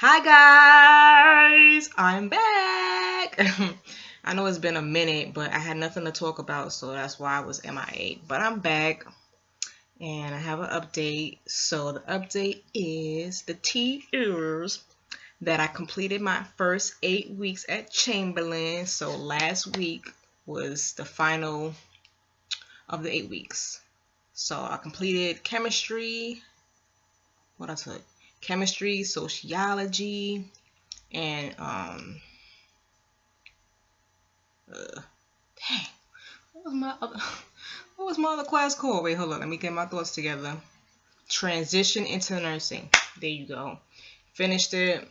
Hi guys, I'm back. I know it's been a minute, but I had nothing to talk about, so that's why I was MIA. But I'm back and I have an update. So the update is that I completed my first 8 weeks at Chamberlain. So last week was the final of the 8 weeks. So I completed chemistry. What I took? Chemistry, sociology, and dang, what was my other what was my other class called? Wait, hold on, let me get my thoughts together. Transition into nursing. There you go. Finished it.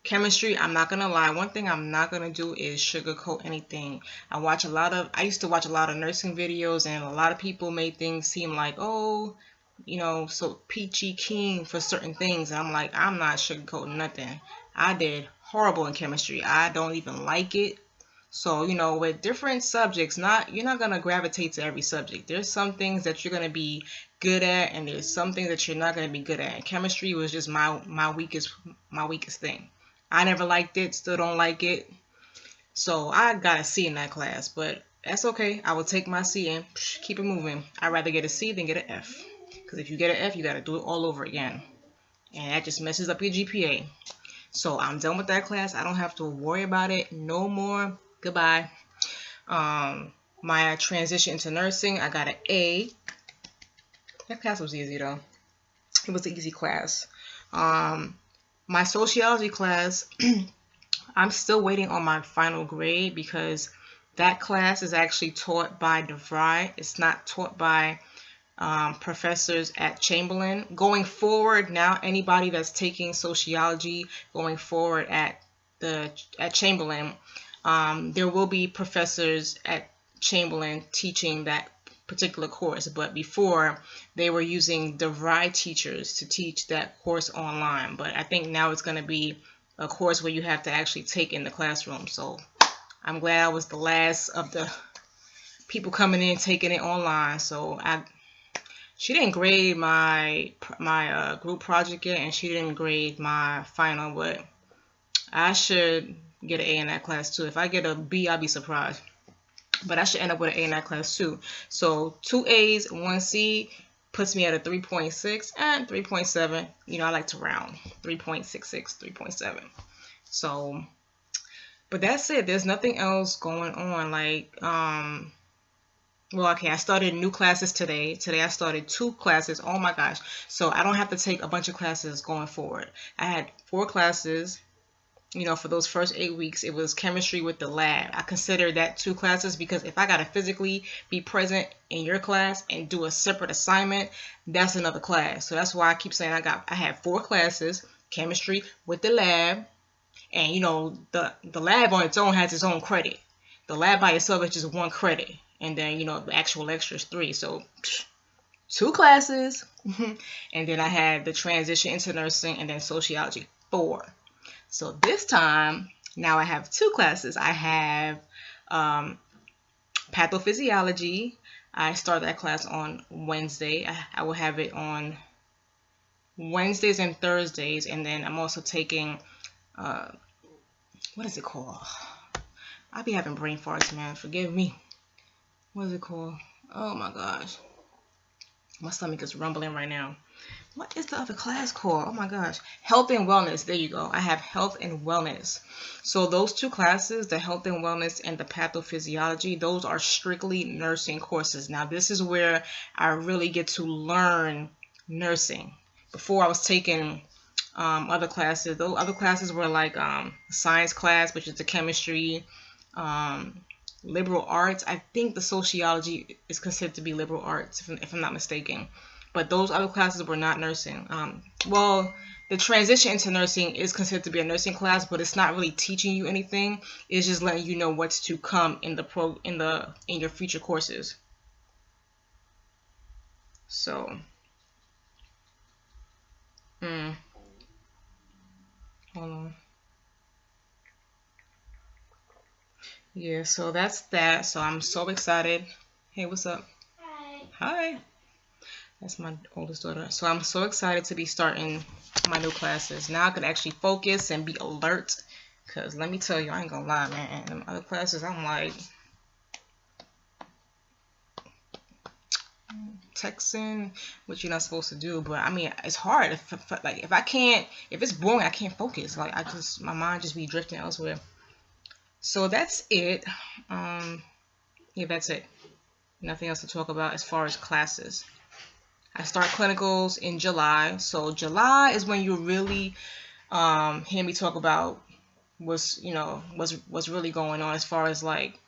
Chemistry, I'm not gonna lie, one thing I'm not gonna do is sugarcoat anything. I used to watch a lot of nursing videos, and a lot of people made things seem like, oh, so peachy keen for certain things. And I'm like, I'm not sugarcoating nothing. I did horrible in chemistry. I don't even like it. So, with different subjects, you're not gonna gravitate to every subject. There's some things that you're gonna be good at, and there's some things that you're not gonna be good at. And chemistry was just my weakest thing. I never liked it, still don't like it. So I got a C in that class, but that's okay. I will take my C and keep it moving. I'd rather get a C than get an F. Because if you get an F, you got to do it all over again. And that just messes up your GPA. So I'm done with that class. I don't have to worry about it no more. Goodbye. My transition into nursing, I got an A. That class was easy though. It was an easy class. My sociology class, I'm still waiting on my final grade because that class is actually taught by DeVry. It's not taught by professors at Chamberlain. Going forward, now anybody that's taking sociology going forward at Chamberlain, there will be professors at Chamberlain teaching that particular course, but before they were using DeVry teachers to teach that course online. But I think now it's going to be a course where you have to actually take in the classroom. So I'm glad I was the last of the people coming in taking it online. So she didn't grade my group project yet, and she didn't grade my final, but I should get an A in that class too. If I get a B, I'll be surprised. But I should end up with an A in that class too. So 2 A's, 1 C puts me at a 3.6 and 3.7. I like to round. 3.66, 3.7. So, but that's it. There's nothing else going on. Well, okay, I started new classes today. Today I started 2 classes. Oh my gosh. So I don't have to take a bunch of classes going forward. I had 4 classes. For those first 8 weeks, it was chemistry with the lab. I consider that 2 classes because if I got to physically be present in your class and do a separate assignment, that's another class. So that's why I keep saying I had 4 classes, chemistry with the lab. And, the lab on its own has its own credit. The lab by itself is just 1 credit. And then, the actual lecture is 3. So 2 classes. And then I had the transition into nursing and then sociology 4. So this time, now I have 2 classes. I have pathophysiology. I start that class on Wednesday. I will have it on Wednesdays and Thursdays. And then I'm also taking, what is it called? I'll be having brain farts, man. Forgive me. What is it called? Oh my gosh. My stomach is rumbling right now. What is the other class called? Oh my gosh. Health and wellness. There you go. I have health and wellness. So those 2 classes, the health and wellness and the pathophysiology, those are strictly nursing courses. Now this is where I really get to learn nursing. Before I was taking other classes. Those other classes were like science class, which is the chemistry, liberal arts. I think the sociology is considered to be liberal arts, if I'm not mistaken. But those other classes were not nursing. Well, the transition into nursing is considered to be a nursing class, but it's not really teaching you anything. It's just letting you know what's to come in your future courses. So, hold on. Yeah, so that's that. So I'm so excited. Hey, what's up? Hi. Hi. That's my oldest daughter. So I'm so excited to be starting my new classes. Now I could actually focus and be alert. Because let me tell you, I ain't gonna lie, man. In other classes, I'm like texting, which you're not supposed to do. But I mean, it's hard. If it's boring, I can't focus. Like my mind just be drifting elsewhere. So that's it. Yeah, that's it. Nothing else to talk about as far as classes. I start clinicals in July. So July is when you really hear me talk about what's really going on as far as like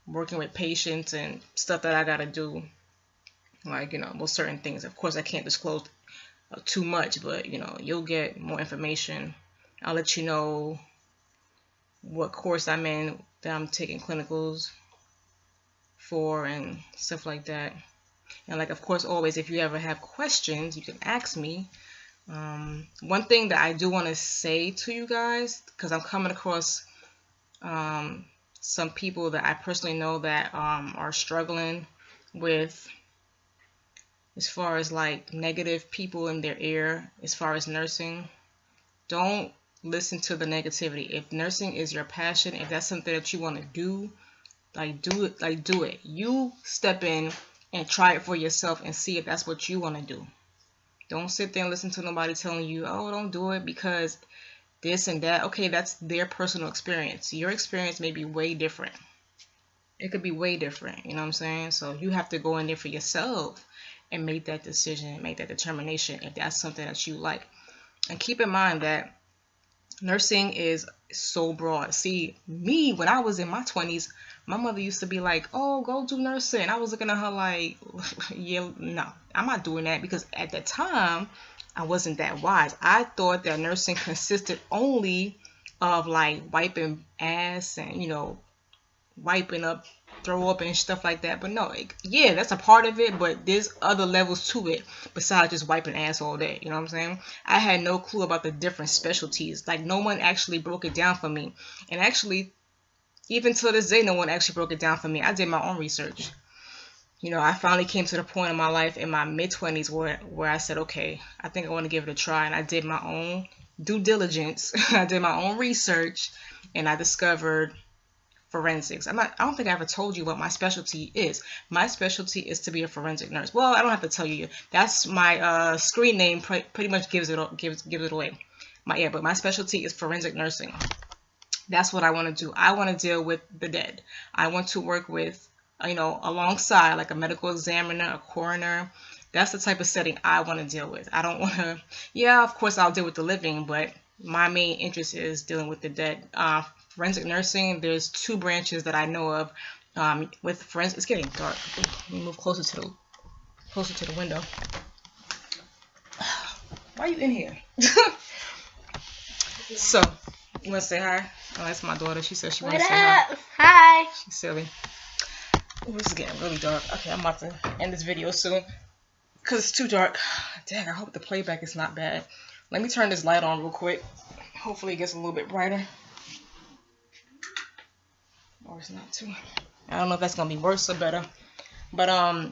working with patients and stuff that I gotta do. Like, with certain things. Of course, I can't disclose too much, but you'll get more information. I'll let you know what course I'm in that I'm taking clinicals for and stuff like that. And like, of course, always, if you ever have questions, you can ask me. One thing that I do want to say to you guys, because I'm coming across some people that I personally know that are struggling with, as far as like negative people in their ear, as far as nursing. Don't listen to the negativity. If nursing is your passion, if that's something that you want to do, do it. You step in and try it for yourself and see if that's what you want to do. Don't sit there and listen to nobody telling you, oh, don't do it because this and that. Okay, that's their personal experience. Your experience may be way different. It could be way different, you know what I'm saying? So you have to go in there for yourself and make that decision, make that determination if that's something that you like. And keep in mind that nursing is so broad. See, me, when I was in my 20s, my mother used to be like, oh, go do nursing. I was looking at her like, yeah, no, I'm not doing that, because at that time, I wasn't that wise. I thought that nursing consisted only of like wiping ass and, wiping up, throw up and stuff like that. But no, yeah, that's a part of it, but there's other levels to it besides just wiping ass all day. You know what I'm saying? I had no clue about the different specialties. Like, no one actually broke it down for me. And actually, even to this day, no one actually broke it down for me. I did my own research. I finally came to the point in my life in my mid-20s where I said, okay, I think I want to give it a try. And I did my own due diligence. I did my own research, and I discovered forensics. I don't think I ever told you what my specialty is. My specialty is to be a forensic nurse. Well, I don't have to tell you. That's my screen name. Pretty much gives it away. But my specialty is forensic nursing. That's what I want to do. I want to deal with the dead. I want to work with, alongside like a medical examiner, a coroner. That's the type of setting I want to deal with. I don't want to. Yeah, of course I'll deal with the living, but my main interest is dealing with the dead. Forensic nursing, there's two branches that I know of. With forensic, it's getting dark. Let me move closer to the window. Why are you in here? So, you want to say hi? Oh, that's my daughter. She said she wants to say hi. Hi. She's silly. Oh, this is getting really dark. Okay, I'm about to end this video soon because it's too dark. Dang, I hope the playback is not bad. Let me turn this light on real quick. Hopefully it gets a little bit brighter. Or it's not too. I don't know if that's gonna be worse or better. But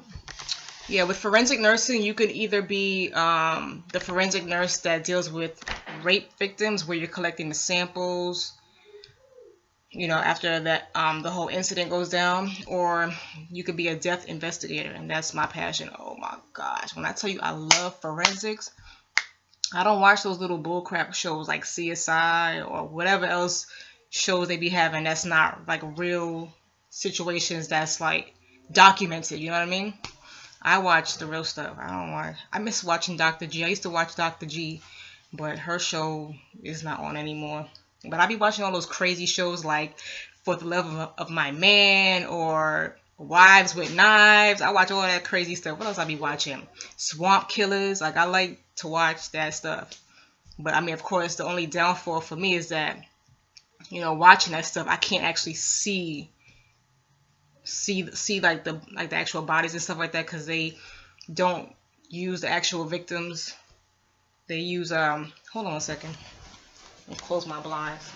yeah, with forensic nursing, you could either be the forensic nurse that deals with rape victims, where you're collecting the samples, after that the whole incident goes down, or you could be a death investigator, and that's my passion. Oh my gosh, when I tell you I love forensics, I don't watch those little bullcrap shows like CSI or whatever else shows they be having that's not like real situations that's like documented, you know what I mean? I watch the real stuff. I miss watching Dr. G. I used to watch Dr. G, but her show is not on anymore. But I be watching all those crazy shows like For the Love of My Man or Wives with Knives. I watch all that crazy stuff. What else I be watching? Swamp Killers. Like, I like to watch that stuff. But I mean, of course, the only downfall for me is that, watching that stuff, I can't actually see like the actual bodies and stuff like that, because they don't use the actual victims. They use hold on a second. Let me close my blinds.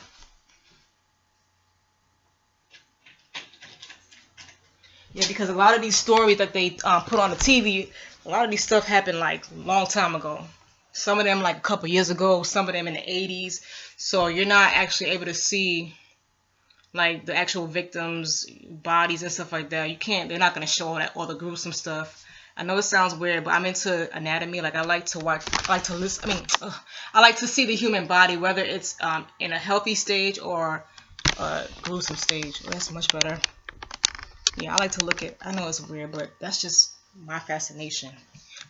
Yeah, because a lot of these stories that they put on the TV, a lot of these stuff happened like a long time ago. Some of them like a couple years ago, some of them in the 80s. So you're not actually able to see like the actual victims' bodies and stuff like that. You can't. They're not gonna show all the gruesome stuff. I know it sounds weird, but I'm into anatomy. Like I like to watch. I like to listen. I like to see the human body, whether it's in a healthy stage or a gruesome stage. Oh, that's much better. Yeah, I like to look at. I know it's weird, but that's just my fascination.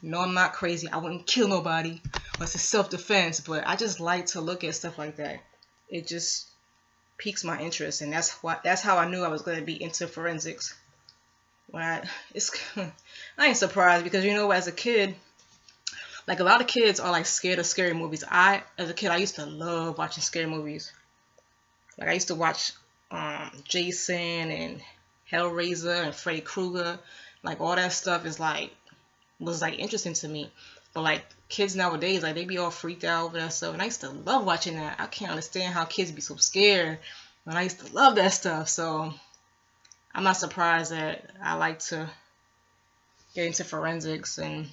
No, I'm not crazy. I wouldn't kill nobody. It's a self-defense, but I just like to look at stuff like that. It just piques my interest, and that's how I knew I was going to be into forensics. I ain't surprised, because you know, as a kid, like a lot of kids are like scared of scary movies. As a kid, I used to love watching scary movies. Like I used to watch Jason and Hellraiser and Freddy Krueger. Like all that stuff was like interesting to me. But like kids nowadays, like they be all freaked out over that stuff, and I used to love watching that. I can't understand how kids be so scared, and I used to love that stuff. So I'm not surprised that I like to get into forensics, and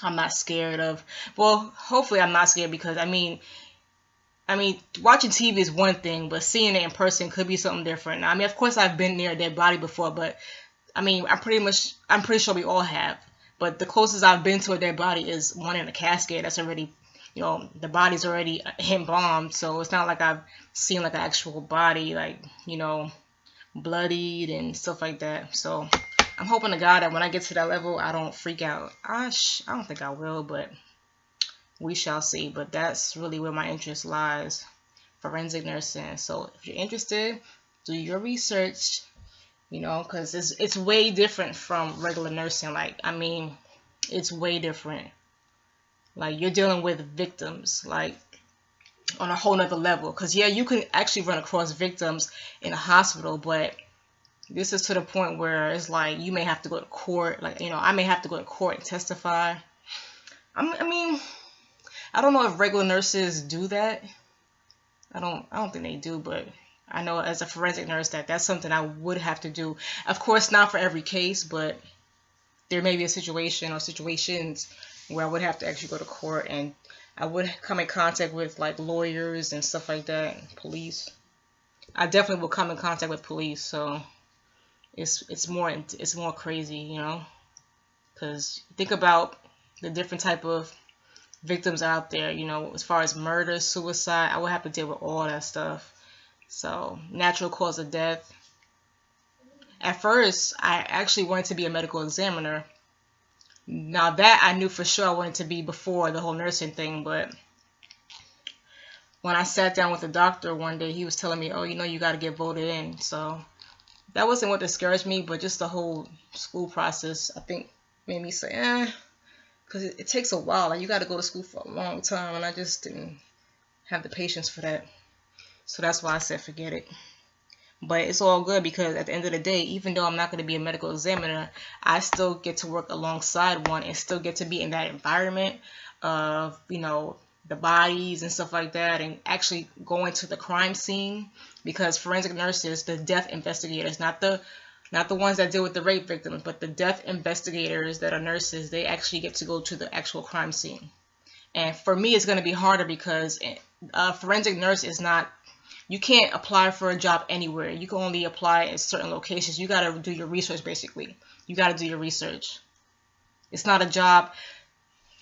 I'm not scared of. Well, hopefully I'm not scared, because I mean, watching TV is one thing, but seeing it in person could be something different. I mean, of course I've been near a dead body before, but I mean, I'm pretty sure we all have. But the closest I've been to a dead body is one in a casket that's already, you know, the body's already embalmed. So it's not like I've seen like an actual body, like, you know, bloodied and stuff like that. So I'm hoping to God that when I get to that level, I don't freak out. I don't think I will, but we shall see. But that's really where my interest lies, forensic nursing. So if you're interested, do your research. You know, because it's way different from regular nursing. Like, I mean, it's way different. Like, you're dealing with victims, like, on a whole nother level. Because, yeah, you can actually run across victims in a hospital, but this is to the point where it's like you may have to go to court. Like, you know, I may have to go to court and testify. I mean, I don't know if regular nurses do that. I don't think they do, but I know as a forensic nurse that's something I would have to do. Of course, not for every case, but there may be a situation or situations where I would have to actually go to court, and I would come in contact with like lawyers and stuff like that, police. I definitely will come in contact with police, so it's more crazy, you know, because think about the different type of victims out there, you know, as far as murder, suicide. I would have to deal with all that stuff. So, natural cause of death. At first, I actually wanted to be a medical examiner. Now that I knew for sure I wanted to be before the whole nursing thing, but when I sat down with the doctor one day, he was telling me, oh, you know, you got to get voted in. So that wasn't what discouraged me, but just the whole school process, I think, made me say, because it takes a while. Like, you got to go to school for a long time, and I just didn't have the patience for that. So that's why I said forget it. But it's all good, because at the end of the day, even though I'm not going to be a medical examiner, I still get to work alongside one and still get to be in that environment of, you know, the bodies and stuff like that, and actually go into the crime scene, because forensic nurses, the death investigators, not the ones that deal with the rape victims, but the death investigators that are nurses, they actually get to go to the actual crime scene. And for me, it's going to be harder, because a forensic nurse is not, you can't apply for a job anywhere. You can only apply in certain locations. You got to do your research, basically. You got to do your research. It's not a job.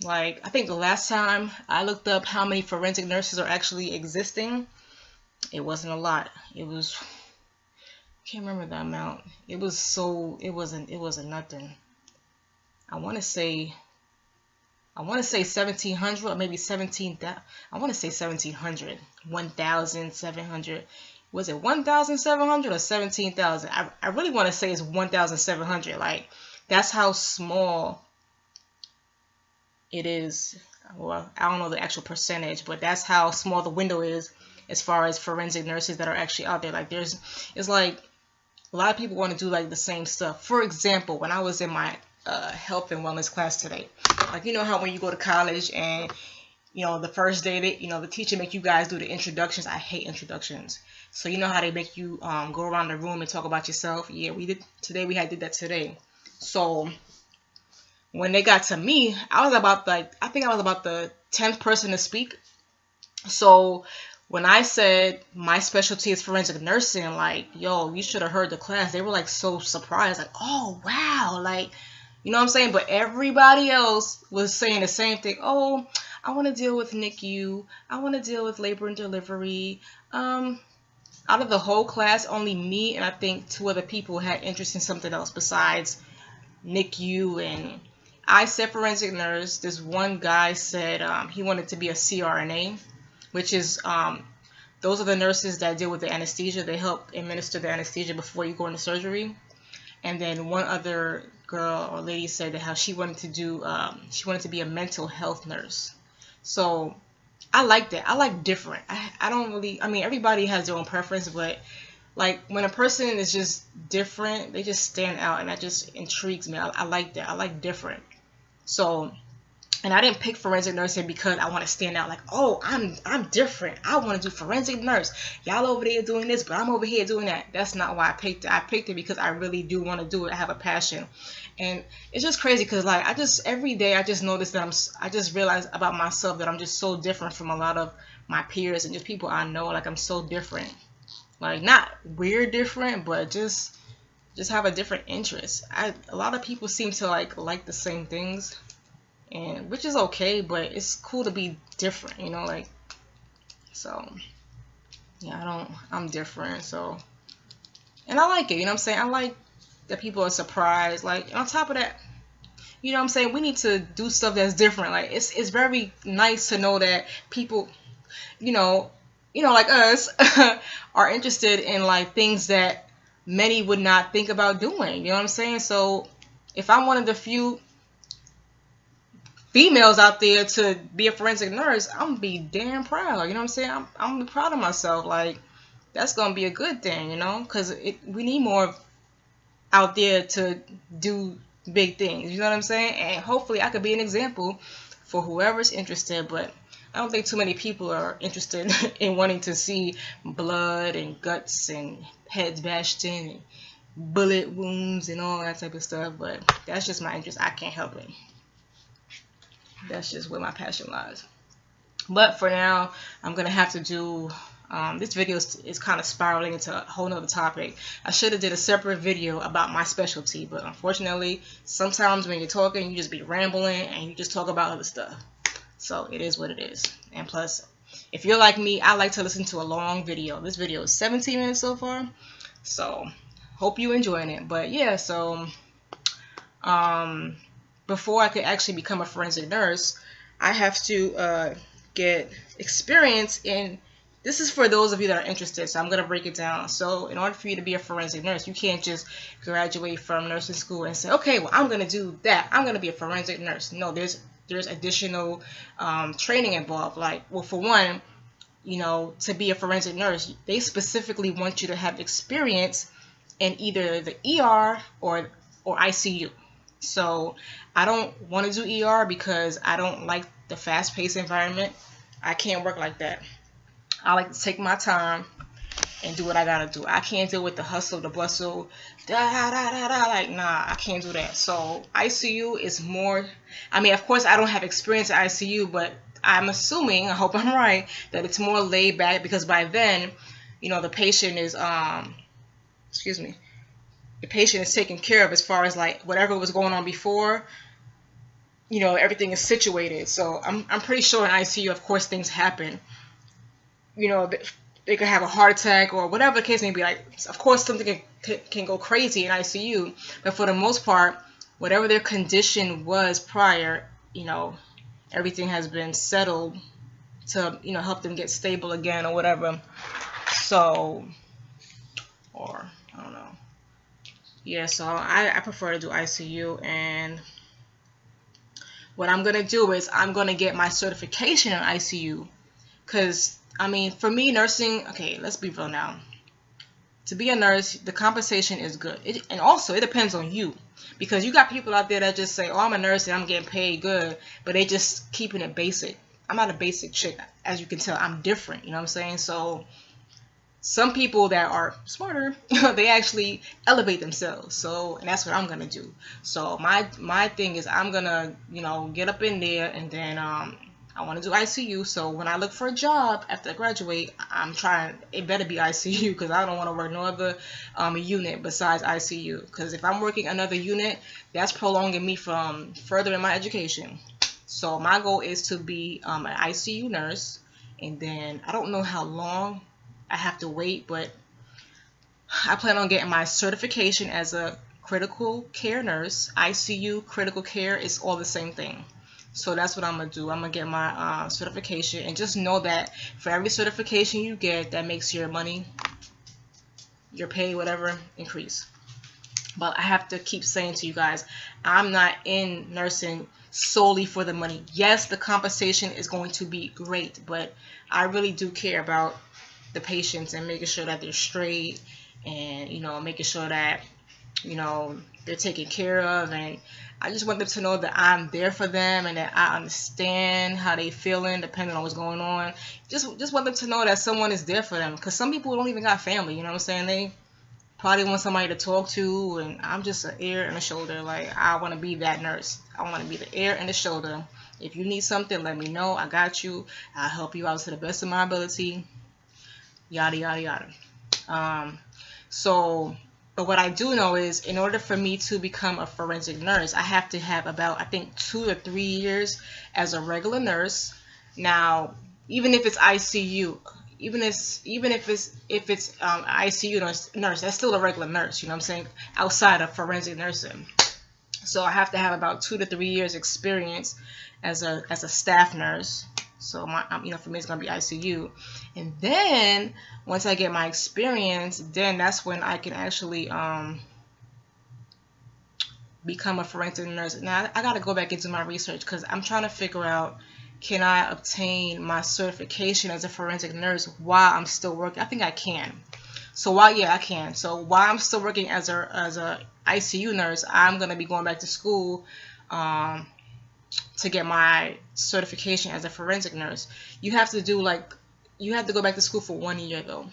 Like, I think the last time I looked up how many forensic nurses are actually existing, it wasn't a lot. It was, I can't remember the amount. It wasn't nothing. I want to say 1,700, or maybe 17,000. I want to say 1,700, 1,700. Was it 1,700 or 17,000? I really want to say it's 1,700. Like, that's how small it is. Well, I don't know the actual percentage, but that's how small the window is as far as forensic nurses that are actually out there. Like, it's like a lot of people want to do like the same stuff. For example, when I was in my health and wellness class today, like, you know how when you go to college and, you know, the first day that, you know, the teacher make you guys do the introductions. I hate introductions. So you know how they make you go around the room and talk about yourself. Yeah, we did that today. So when they got to me, I was about like, I think I was about the 10th person to speak. So when I said my specialty is forensic nursing, like, yo, you should have heard the class. They were like so surprised, like, oh wow, like, you know what I'm saying? But everybody else was saying the same thing. Oh, I want to deal with NICU. I want to deal with labor and delivery. Out of the whole class, only me and I think 2 other people had interest in something else besides NICU. And I said forensic nurse. This one guy said he wanted to be a CRNA, which is those are the nurses that deal with the anesthesia. They help administer the anesthesia before you go into surgery. And then one other girl or lady said that how she wanted to do, she wanted to be a mental health nurse. So I like that. I like different. I don't really, I mean, everybody has their own preference, but like when a person is just different, they just stand out, and that just intrigues me. I like that. I like different. So, and I didn't pick forensic nursing because I want to stand out like, oh, I'm different. I want to do forensic nurse. Y'all over there doing this, but I'm over here doing that. That's not why I picked it. I picked it because I really do want to do it. I have a passion. And it's just crazy because like every day I just notice that I just realize about myself that I'm just so different from a lot of my peers and just people I know. Like I'm so different. Like not weird different, but just have a different interest. A lot of people seem to like the same things. And which is okay, but it's cool to be different, you know, like, so yeah, I'm different. So, and I like it, you know what I'm saying? I like that people are surprised. Like, and on top of that, you know what I'm saying, we need to do stuff that's different. Like it's very nice to know that people, you know like us are interested in like things that many would not think about doing, you know what I'm saying? So if I'm one of the few females out there to be a forensic nurse, I'm gonna be damn proud. You know what I'm saying? I'm gonna be proud of myself. Like that's gonna be a good thing, you know, because we need more out there to do big things. You know what I'm saying? And hopefully, I could be an example for whoever's interested. But I don't think too many people are interested in wanting to see blood and guts and heads bashed in and bullet wounds and all that type of stuff. But that's just my interest. I can't help it. That's just where my passion lies. But for now, I'm gonna have to do this video is kind of spiraling into a whole nother topic. I should have did a separate video about my specialty, but unfortunately sometimes when you're talking you just be rambling and you just talk about other stuff. So it is what it is. And plus, if you're like me, I like to listen to a long video. This video is 17 minutes so far, so hope you enjoying it. But yeah, so before I could actually become a forensic nurse, I have to get experience in, this is for those of you that are interested, so I'm going to break it down. So in order for you to be a forensic nurse, you can't just graduate from nursing school and say, okay, well, I'm going to do that. I'm going to be a forensic nurse. No, there's additional training involved. Like, well, for one, you know, to be a forensic nurse, they specifically want you to have experience in either the ER or ICU. So I don't want to do ER because I don't like the fast-paced environment. I can't work like that. I like to take my time and do what I gotta do. I can't deal with the hustle, the bustle, like, nah, I can't do that. So ICU is more, I mean, of course I don't have experience in ICU, but I'm assuming, I hope I'm right, that it's more laid back because by then, you know, the patient is, the patient is taken care of as far as like whatever was going on before, you know, everything is situated. So I'm pretty sure in ICU, of course, things happen. You know, they could have a heart attack or whatever the case may be. Like, of course, something can go crazy in ICU. But for the most part, whatever their condition was prior, you know, everything has been settled to, you know, help them get stable again or whatever. So, or I don't know. Yeah, so I prefer to do ICU, and what I'm going to do is I'm going to get my certification in ICU, because, I mean, for me, nursing, okay, let's be real now. To be a nurse, the compensation is good. And also, it depends on you, because you got people out there that just say, oh, I'm a nurse and I'm getting paid good, but they just keeping it basic. I'm not a basic chick, as you can tell. I'm different, you know what I'm saying? So some people that are smarter, they actually elevate themselves. So, and that's what I'm gonna do. So my thing is, I'm gonna, you know, get up in there, and then I want to do ICU. So when I look for a job after I graduate, I'm trying, it better be ICU, because I don't want to work no other unit besides ICU. Because if I'm working another unit, that's prolonging me from furthering my education. So my goal is to be an ICU nurse, and then I don't know how long I have to wait, but I plan on getting my certification as a critical care nurse. ICU, critical care is all the same thing. So that's what I'm going to do. I'm going to get my certification, and just know that for every certification you get, that makes your money, your pay, whatever, increase. But I have to keep saying to you guys, I'm not in nursing solely for the money. Yes, the compensation is going to be great, but I really do care about the patients and making sure that they're straight, and, you know, making sure that, you know, they're taken care of. And I just want them to know that I'm there for them, and that I understand how they feeling depending on what's going on. Just want them to know that someone is there for them, because some people don't even got family, you know what I'm saying? They probably want somebody to talk to, and I'm just an ear and a shoulder. Like, I want to be that nurse. I want to be the ear and the shoulder. If you need something, let me know. I got you. I'll help you out to the best of my ability. Yada, yada, yada. But what I do know is, in order for me to become a forensic nurse, I have to have about, I think, 2 or 3 years as a regular nurse. Now, even if it's ICU, even if it's ICU nurse, that's still a regular nurse, you know what I'm saying, outside of forensic nursing. So I have to have about 2 to 3 years experience as a staff nurse. So my, you know, for me it's gonna be ICU, and then once I get my experience, then that's when I can actually become a forensic nurse. Now I gotta go back into my research, because I'm trying to figure out, can I obtain my certification as a forensic nurse while I'm still working? I think I can. So I can. So while I'm still working as a ICU nurse, I'm gonna be going back to school to get my certification as a forensic nurse. You have to go back to school for 1 year though.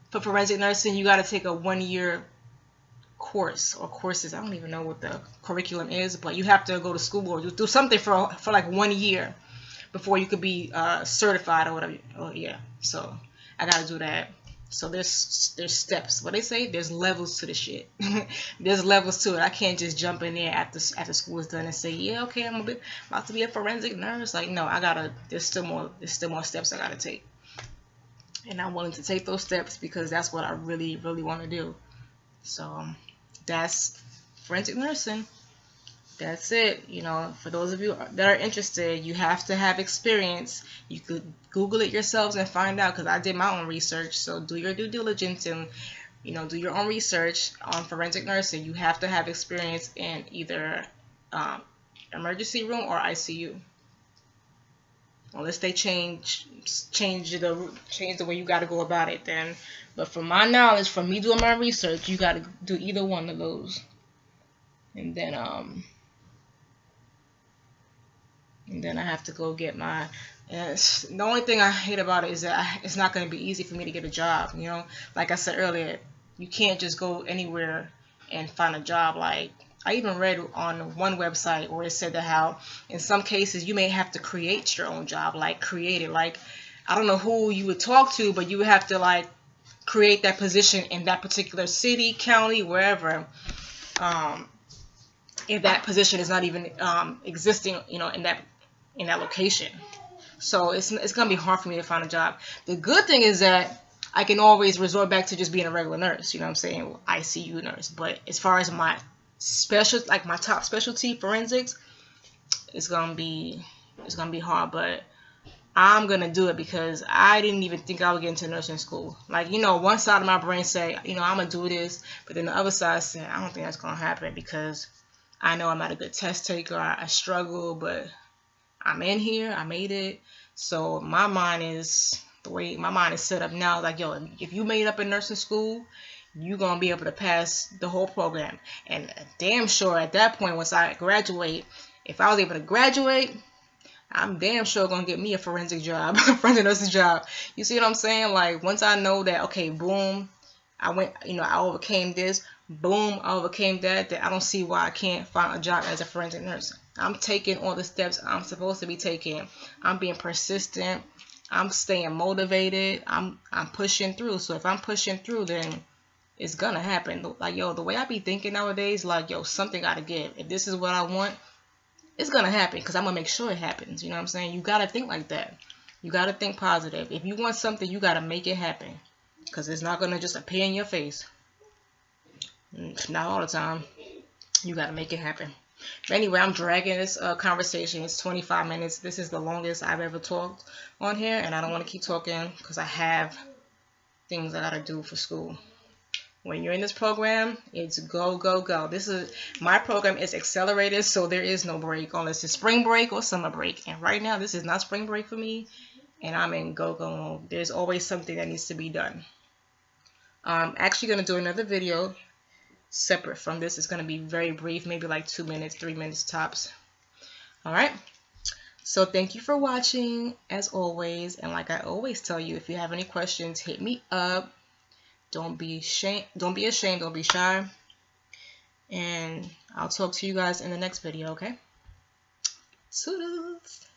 For forensic nursing, you got to take a 1 year course or courses. I don't even know what the curriculum is, but you have to go to school or do something for like 1 year before you could be certified or whatever. Oh yeah, so I gotta do that. So there's steps. What they say, there's levels to the shit. There's levels to it. I can't just jump in there after school is done and say, yeah, okay, I'm about to be a forensic nurse. Like, no, there's still more steps I gotta take, and I'm willing to take those steps because that's what I really, really want to do. So that's forensic nursing. That's it. You know, for those of you that are interested, you have to have experience. You could Google it yourselves and find out, because I did my own research. So do your due diligence and, you know, do your own research on forensic nursing. You have to have experience in either emergency room or ICU, unless they change the way you got to go about it. Then, but from my knowledge, from me doing my research, you got to do either one of those, and then I have to go get my. The only thing I hate about it is that it's not going to be easy for me to get a job. You know, like I said earlier, you can't just go anywhere and find a job. Like, I even read on one website where it said that how in some cases you may have to create your own job, like create it. Like, I don't know who you would talk to, but you would have to like create that position in that particular city, county, wherever. If that position is not even existing, you know, in that location. So it's gonna be hard for me to find a job. The good thing is that I can always resort back to just being a regular nurse, you know what I'm saying, ICU nurse. But as far as my my top specialty, forensics, it's gonna be hard. But I'm gonna do it because I didn't even think I would get into nursing school. Like, you know, one side of my brain say, you know, I'm gonna do this, but then the other side said, I don't think that's gonna happen, because I know I'm not a good test taker. I struggle, but I'm in here. I made it. So my mind is, the way my mind is set up now, like, yo, if you made it up in nursing school, you're going to be able to pass the whole program. And damn sure at that point, once I graduate, if I was able to graduate, I'm damn sure gonna get me a forensic job, a forensic nurse's job. You see what I'm saying? Like, once I know that, okay, boom, I went, I overcame this, boom, I overcame that I don't see why I can't find a job as a forensic nurse. I'm taking all the steps I'm supposed to be taking. I'm being persistent. I'm staying motivated. I'm pushing through. So if I'm pushing through, then it's gonna happen. Like, yo, the way I be thinking nowadays, like, yo, something gotta give. If this is what I want, it's gonna happen, because I'm gonna make sure it happens. You know what I'm saying? You gotta think like that. You gotta think positive. If you want something, you gotta make it happen, because it's not gonna just appear in your face. Not all the time. You gotta make it happen. But anyway, I'm dragging this conversation. It's 25 minutes. This is the longest I've ever talked on here, and I don't want to keep talking because I have things I gotta do for school. When you're in this program, it's go, go, go. My program is accelerated, so there is no break unless it's spring break or summer break. And right now, this is not spring break for me, and I'm in go, go mode. There's always something that needs to be done. I'm actually going to do another video separate from this. It's going to be very brief, maybe like 2 minutes, 3 minutes tops. All right. So thank you for watching, as always. And like I always tell you, if you have any questions, hit me up. Don't be ashamed. Don't be shy. And I'll talk to you guys in the next video, okay? Toodles.